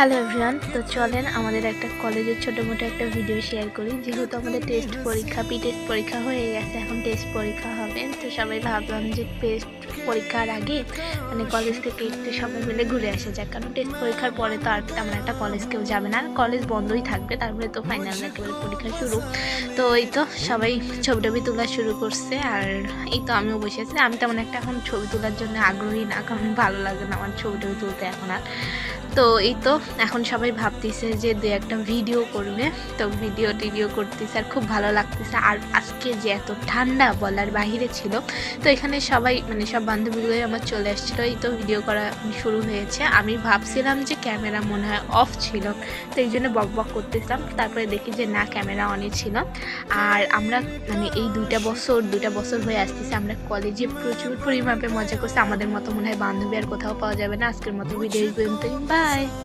Hello everyone, তো চলেন আমাদের একটা কলেজের ছোটোমোটো একটা ভিডিও শেয়ার করি। যেহেতু আমাদের টেস্ট পরীক্ষা টেস্ট পরীক্ষা হয়ে গেছে, এখন টেস্ট পরীক্ষা হবে। তো সবাই ভাবলাম যে টেস্ট পরীক্ষার আগে মানে কলেজ থেকে একটু সবাই মিলে ঘুরে আসা যাক, কারণ টেস্ট পরীক্ষার পরে তো আর তেমন একটা কলেজ কেউ যাবে না, কলেজ বন্ধই থাকবে। তারপরে তো ফাইনাল একেবারে পরীক্ষা শুরু। তো এই তো সবাই ছবি টবি তোলা শুরু করছে, আর এই তো আমিও বসে আছি। আমি তেমন একটা এখন ছবি তোলার জন্য আগ্রহী না, কারণ ভালো লাগে না আমার ছবি টবি তুলতে এখন আর। তো এই তো এখন সবাই ভাবতেছে যে দু একটা ভিডিও করবে, তো ভিডিও টিডিও করতেছে আর খুব ভালো লাগতেছে। আর আজকে যে এত ঠান্ডা বলার বাহিরে ছিল, তো এখানে সবাই মানে সব বান্ধবীগুলোই আমার চলে আসছিলো। এই তো ভিডিও করা শুরু হয়েছে। আমি ভাবছিলাম যে ক্যামেরা মনে হয় অফ ছিল, তো এই জন্য বক বক করতেছিলাম। তারপরে দেখি যে না, ক্যামেরা অনই ছিল। আর আমরা মানে এই দুইটা বছর হয়ে আসতেছে, আমরা কলেজে প্রচুর পরিমাণে মজা করছি। আমাদের মতো মনে হয় বান্ধবী আর কোথাও পাওয়া যাবে না। আজকের মতো ভিডিও পর্যন্তই, বাই।